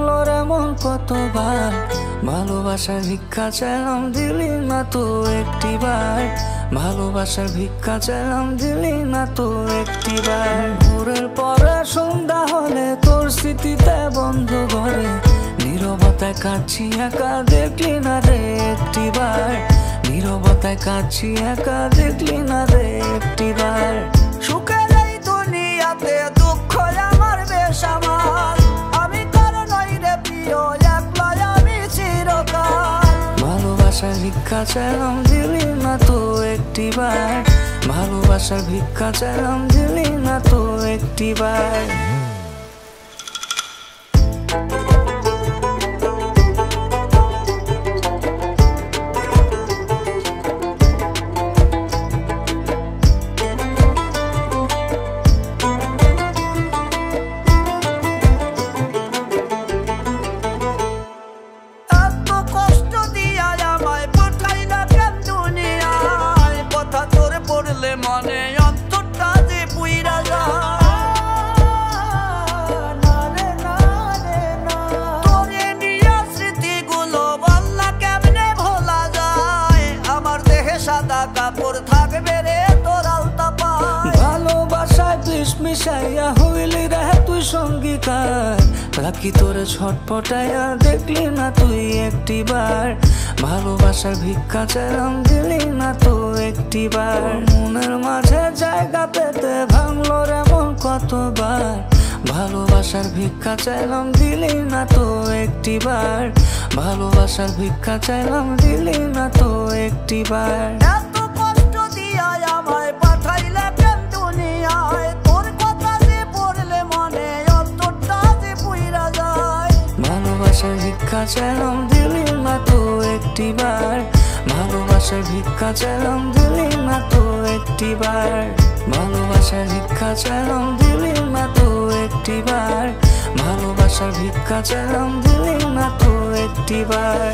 ভাঙলো রে মন কতবার। ভালোবাসার ভিক্ষা চাইলাম দিলি না তো একটিবার। ভালোবাসার ভিক্ষা চাইলাম দিলি না তো একটিবার। ভোরের পরে সন্ধ্যা হলে তোর স্মৃতিতে বন্ধ ঘরে নীরবতায় কাঁদছি একা দেখলি না রে একটিবার। নীরবতায় কাঁদছি একা দেখলি না রে একটিবার। সুখের এই দুনিয়াতে দুঃখ আমার বেসামাল। আমি তোর নই রে প্রিয় একলা আমি চিরকাল। ভালোবাসার ভিক্ষা চাইলাম দিলি না তো একটিবার। ভালোবাসার ভিক্ষা চাইলাম দিলি না তো একটিবার। মনে অন্তরটা যে পুইরা যায় তোরে নিয়া স্মৃতিগুলো বললা কেমনে ভোলা যায়। আমার দেহে সাদা কাপড় থাকবে রে তোর আলতা পায়। ভালোবাসায় বিষ মিশাইয়া হইলি রে তুই সঙ্গীকার। রাখি তোরে ছটপটাইয়া দেখলি না তুই একটিবার। ভালোবাসার ভিক্ষা চাইলাম দিলি না তো একটিবার। মনের মাঝে জায়গা পেতে ভাঙলো রে মন কতবার। ভালোবাসার ভিক্ষা চাইলাম দিলি না তো একটিবার। ভালোবাসার ভিক্ষা চাইলাম দিলি না তো একটিবার। এত কষ্ট দিয়া আমায় পাঠাইলে কেন দুনিয়ায় তোর কথা যে পড়লে মনে অন্তরটা যে পুইরা যায়। ভালোবাসার ভিক্ষা চাইলাম দিলি না তো একটিবার। ভালোবাসার ভিক্ষা চাইলাম দিলি না তো একটিবার। ভালোবাসার ভিক্ষা চাইলাম দিলি না তো একটিবার। ভালোবাসার ভিক্ষা চাইলাম দিলি না তো একটিবার।